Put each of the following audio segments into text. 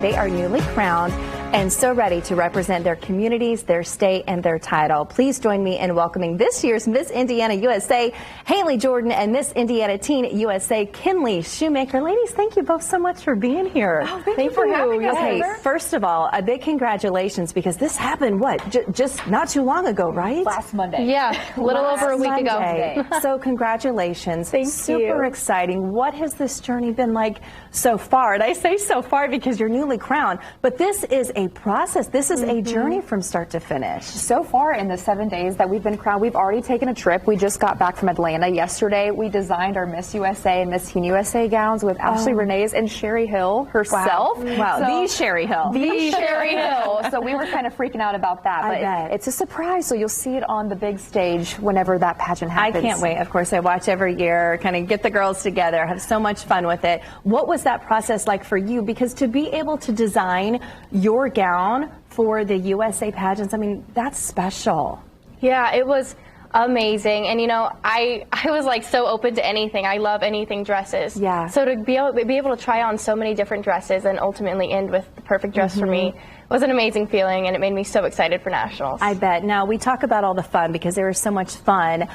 They are newly crowned and so ready to represent their communities, their state, and their title. Please join me in welcoming this year's Miss Indiana USA, Haley Jordan, and Miss Indiana Teen USA, Kinley Shoemaker. Ladies, thank you both so much for being here. Oh, thank you for having us. Okay, first of all, a big congratulations, because this happened, just not too long ago, right? Last Monday. Yeah, a little over a week ago. So congratulations. Thank you. Super exciting. What has this journey been like so far? And I say so far because you're newly crowned, but this is a process. This is a journey from start to finish. So far in the 7 days that we've been crowned, we've already taken a trip. We just got back from Atlanta yesterday. We designed our Miss USA and Miss Teen USA gowns with Ashley Renee's and Sherry Hill herself. Wow, So, the Sherry Hill. The Sherry Hill. So we were kind of freaking out about that, I but bet. it's a surprise. So you'll see it on the big stage whenever that pageant happens. I can't wait. Of course, I watch every year, kind of get the girls together, have so much fun with it. What was that process like for you? Because to be able to design your gown for the USA pageants, I mean, that's special. Yeah, it was amazing. And you know, I was like so open to anything. I love anything dresses. Yeah. So to be able to try on so many different dresses and ultimately end with the perfect dress for me was an amazing feeling, and it made me so excited for nationals. I bet. Now, we talk about all the fun because there is so much fun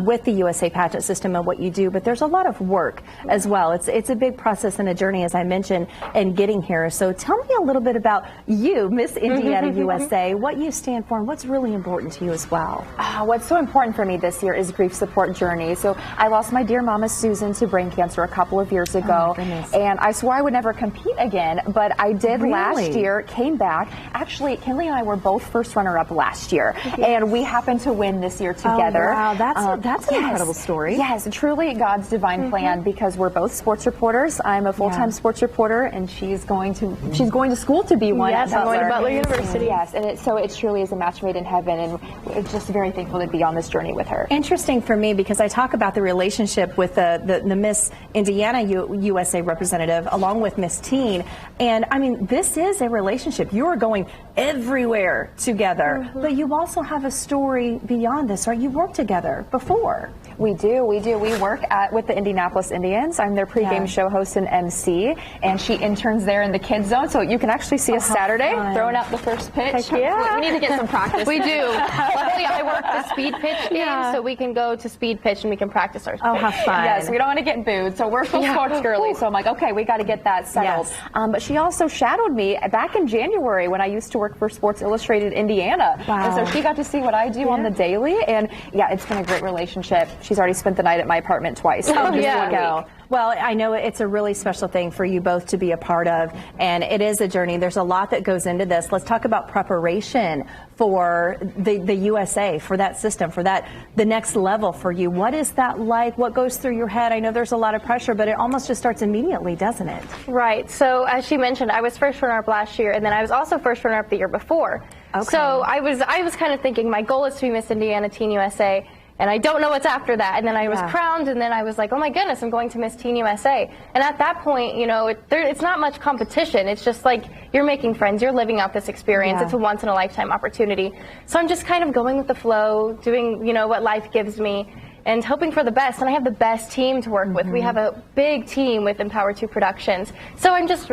with the USA pageant system and what you do, but there's a lot of work as well. It's a big process and a journey, as I mentioned, in getting here. So tell me a little bit about you, Miss Indiana USA, what you stand for and what's really important to you as well. What's so important for me this year is grief support journey. So I lost my dear mama Susan to brain cancer a couple of years ago, and I swore I would never compete again, but I did last year, came back. Actually, Kinley and I were both first runner-up last year, and we happened to win this year together. Oh, wow, that's an incredible story. Yes, truly God's divine plan, because we're both sports reporters. I'm a full-time sports reporter, and she's going to school to be one. Yes, I'm going to Butler University. Yes, and it truly is a match made in heaven, and we're just very thankful to be on this journey with her. Interesting for me, because I talk about the relationship with the Miss Indiana USA representative along with Miss Teen, and I mean, this is a relationship. You are going everywhere together, but you also have a story beyond this, right? You worked together before. We do. We work with the Indianapolis Indians. I'm their pregame show host and MC, and she interns there in the kids zone. So you can actually see us Saturday throwing out the first pitch. Yeah. We need to get some practice. We do. Luckily, I work the speed pitch game, so we can go to speed pitch and we can practice our pitch. Oh, how fun. Yes, we don't want to get booed. So we're full sports girly. So I'm like, okay, we got to get that settled. Yes. But she also shadowed me back in January when I used to work for Sports Illustrated Indiana. Wow. And so she got to see what I do on the daily. And yeah, it's been a great relationship. She's already spent the night at my apartment twice. Oh, yeah. Well, I know it's a really special thing for you both to be a part of, and it is a journey. There's a lot that goes into this. Let's talk about preparation for the USA, for that system, for the next level for you. What is that like? What goes through your head? I know there's a lot of pressure, but it almost just starts immediately, doesn't it? Right. So as she mentioned, I was first runner-up last year, and then I was also first runner-up the year before. Okay. So I was kind of thinking my goal is to be Miss Indiana Teen USA. And I don't know what's after that. And then I was crowned, and then I was like, oh my goodness, I'm going to Miss Teen USA. And at that point, you know, it's not much competition. It's just like you're making friends, you're living out this experience. It's a once in a lifetime opportunity. So I'm just kind of going with the flow, doing, you know, what life gives me, and hoping for the best. And I have the best team to work with. We have a big team with Empower 2 Productions. So I'm just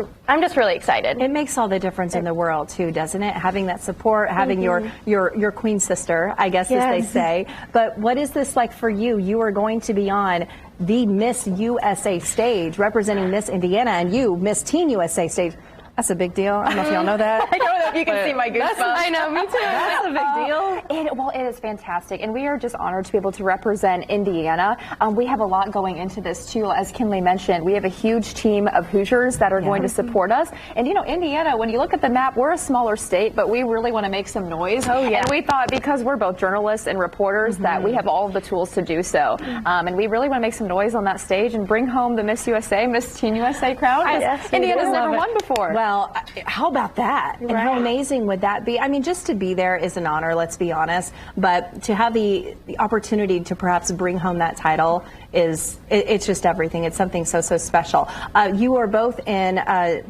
really excited. It makes all the difference in the world too, doesn't it? Having that support, having your queen sister, I guess, as they say. But what is this like for you? You are going to be on the Miss USA stage representing Miss Indiana, and you, Miss Teen USA stage. That's a big deal. I don't know if y'all know that. I don't know if you can see my goosebumps. I know, me too. That's a big deal. It is fantastic, and we are just honored to be able to represent Indiana. We have a lot going into this too. As Kinley mentioned, we have a huge team of Hoosiers that are going to support us. And you know, Indiana, when you look at the map, we're a smaller state, but we really want to make some noise. Oh yeah. And we thought, because we're both journalists and reporters, that we have all of the tools to do so. And we really want to make some noise on that stage and bring home the Miss USA, Miss Teen USA crown. Indiana's never won before. Well, how about that? And how amazing would that be? I mean, just to be there is an honor, let's be honest. But to have the opportunity to perhaps bring home that title it's just everything. It's something so special. You are both in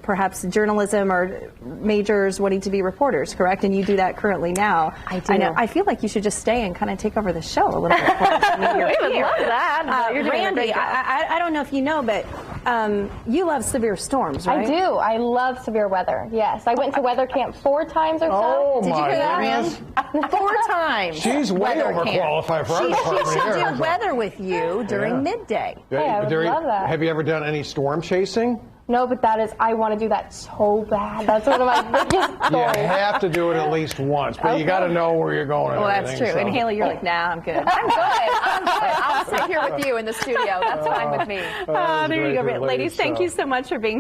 perhaps journalism or majors wanting to be reporters, correct? And you do that currently now. I do. I know. I feel like you should just stay and kind of take over the show a little bit. We would love that. Randy, I don't know if you know, but you love severe storms, right? I do. I love severe weather. Yes, I went to weather camp 4 times or so. Oh, Did you my hear that, goodness. man? 4 times. She's way weather camp. overqualified for our She department should here. do weather with you during Yeah. midday. Hey, I would love that. Have you ever done any storm chasing? No, but I want to do that so bad. That's one of my biggest You goals. have to do it at least once, but you got to know where you're going. And Well, that's everything, true. so. And Haley, you're like, nah, I'm good. I'm good. I'll sit here with you in the studio. That's fine with me. That was There you great go. for Ladies, thank so. you so much for being